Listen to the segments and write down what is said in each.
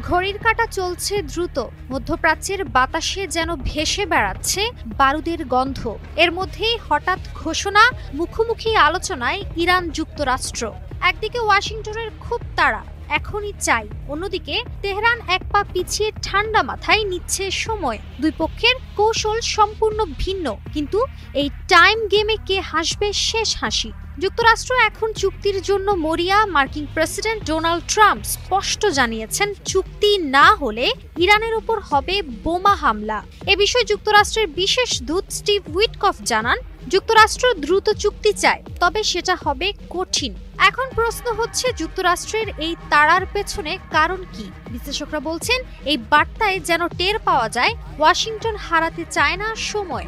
ঘড়ির কাঁটা চলছে দ্রুত, মধ্যপ্রাচ্যের বাতাসে যেন ভেসে বেড়াচ্ছে বারুদের গন্ধ। এর মধ্যেই হঠাৎ ঘোষণা, মুখোমুখি আলোচনায় ইরান যুক্তরাষ্ট্র। একদিকে ওয়াশিংটনের খুব তাড়া, এখনই চাই, অন্যদিকে তেহরান এক পা পিছিয়ে ঠান্ডা মাথায় নিচ্ছে সময়। দুই পক্ষের কৌশল সম্পূর্ণ ভিন্ন, কিন্তু এই টাইম গেমে কে হাসবে শেষ হাসি? যুক্তরাষ্ট্র এখন চুক্তির জন্য মরিয়া। মার্কিন প্রেসিডেন্ট ডোনাল্ড ট্রাম্প স্পষ্ট জানিয়েছেন, চুক্তি না হলে ইরানের উপর হবে বোমা হামলা। এ বিষয়ে যুক্তরাষ্ট্রের বিশেষ দূত স্টিভ উইটকফ জানান, যুক্তরাষ্ট্র দ্রুত চুক্তি চায়, তবে সেটা হবে কঠিন। এখন প্রশ্ন হচ্ছে, যুক্তরাষ্ট্রের এই তাড়ার পেছনে কারণ কি? বিশ্লেষকরা বলছেন, এই বার্তায় যেন টের পাওয়া যায় ওয়াশিংটন হারাতে চায় না সময়।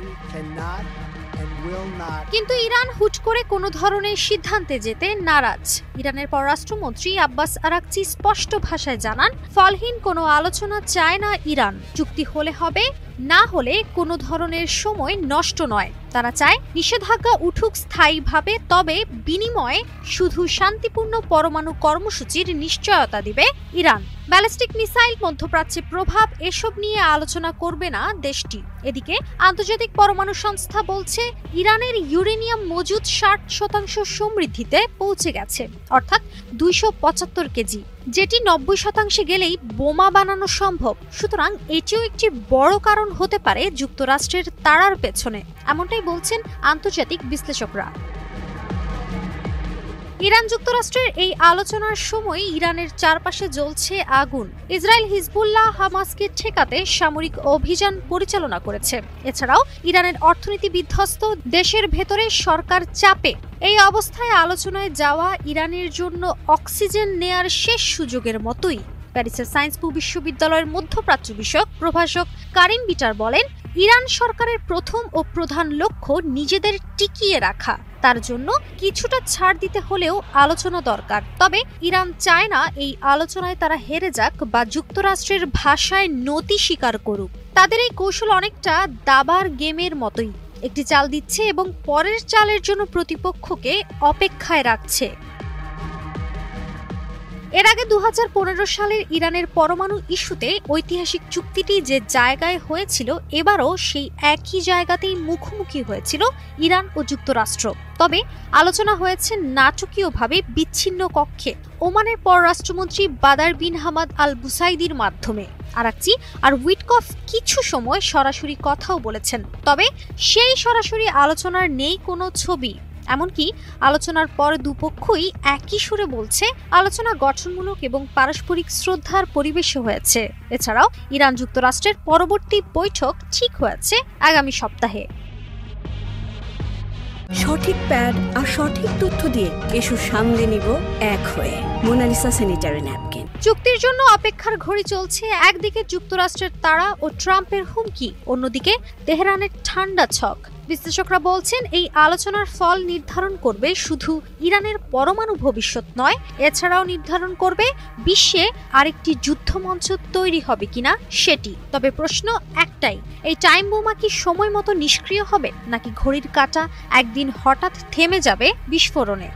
কিন্তু ইরান হুট করে কোনো ধরনের সিদ্ধান্তে যেতে নারাজ। ইরানের পররাষ্ট্রমন্ত্রী আব্বাস আরাকচি স্পষ্ট ভাষায় জানান, ফলহীন কোনো আলোচনা চায় না ইরান। চুক্তি হলে হবে, না হলে কোনো ধরনের সময় নষ্ট নয়। তারা চায় নিষেধাজ্ঞা উঠুক স্থায়ীভাবে, তবে বিনিময়ে শুধু শান্তিপূর্ণ পরমাণু কর্মসূচির নিশ্চয়তা দিবে ইরান। ব্যালিস্টিক মিসাইল, মধ্যপ্রাচ্যে প্রভাব, এসব নিয়ে আলোচনা করবে না দেশটি। এদিকে আন্তর্জাতিক পরমাণু সংস্থা বলছে, ইরানের ইউরেনিয়াম মজুদ 60% সমৃদ্ধিতে পৌঁছে গেছে, অর্থাৎ 275 কেজি, যেটি 90% গেলেই বোমা বানানো সম্ভব। সুতরাং এটিও একটি বড় কারণ হতে পারে যুক্তরাষ্ট্রের তাড়ার পেছনে, এমনটাই বলছেন আন্তর্জাতিক বিশ্লেষকরা। ইরান যুক্তরাষ্ট্রের এই আলোচনার সময় ইরানের চারপাশে জ্বলছে আগুন। ইসরায়েল হিজবুল্লাহ হামাসকে ঠেকাতে সামরিক অভিযান পরিচালনা করেছে। এছাড়াও ইরানের অর্থনীতি বিধ্বস্ত, দেশের ভেতরে সরকার চাপে। এই অবস্থায় আলোচনায় যাওয়া ইরানের জন্য অক্সিজেন নেয়ার শেষ সুযোগের মতোই। প্যারিসের সায়েন্স-পো বিশ্ববিদ্যালয়ের মধ্যপ্রাচ্য বিষয়ক প্রভাষক কারিম বিটার বলেন, ইরান সরকারের প্রথম ও প্রধান লক্ষ্য নিজেদের টিকিয়ে রাখা। তার জন্য কিছুটা ছাড় দিতে হলেও আলোচনা দরকার। তবে ইরান চায় না এই আলোচনায় তারা হেরে যাক বা যুক্তরাষ্ট্রের ভাষায় নতি স্বীকার করুক। তাদের এই কৌশল অনেকটা দাবার গেমের মতোই, একটি চাল দিচ্ছে এবং পরের চালের জন্য প্রতিপক্ষকে অপেক্ষায় রাখছে। এর আগে 2015 সালের ইরানের পরমাণু ইস্যুতে ঐতিহাসিক চুক্তিটি যে জায়গায় হয়েছিল, এবারও সেই একই জায়গাতেই মুখোমুখি হয়েছিল ইরান ও যুক্তরাষ্ট্র। তবে আলোচনা হয়েছে নাটকীয়ভাবে বিচ্ছিন্ন কক্ষে, ওমানের পররাষ্ট্রমন্ত্রী বাদার বিন হামাদ আল বুসাইদির মাধ্যমে। আরাকচি আর উইটকফ কিছু সময় সরাসরি কথাও বলেছেন, তবে সেই সরাসরি আলোচনার নেই কোনো ছবি। এমনকি আলোচনার পর দুপক্ষই একই সুরে বলছে, আলোচনা গঠনমূলক এবং পারস্পরিক শ্রদ্ধার পরিবেশে হয়েছে। এছাড়াও ইরান যুক্তরাষ্ট্রের পরবর্তী বৈঠক ঠিক হয়েছে আগামী সপ্তাহে। সঠিক প্যাড আর সঠিক তথ্য দিয়ে এসব সামলে নিব এক হয়ে। Monalisa sanitary napkin. চুক্তির জন্য অপেক্ষার ঘড়ি চলছে। একদিকে যুক্তরাষ্ট্রের তাড়া ও ট্রাম্পের হুমকি, অন্যদিকে তেহরানের ঠান্ডা ছক। বিশ্লেষকরা বলছেন, এই আলোচনার ফল নির্ধারণ করবে শুধু ইরানের পরমাণু ভবিষ্যৎ নয়, এছাড়াও নির্ধারণ করবে বিশ্বে আরেকটি যুদ্ধমঞ্চ তৈরি হবে কিনা সেটি। তবে প্রশ্ন একটাই, এই টাইম বোমা কি সময় মতো নিষ্ক্রিয় হবে, নাকি ঘড়ির কাঁটা একদিন হঠাৎ থেমে যাবে বিস্ফোরণে?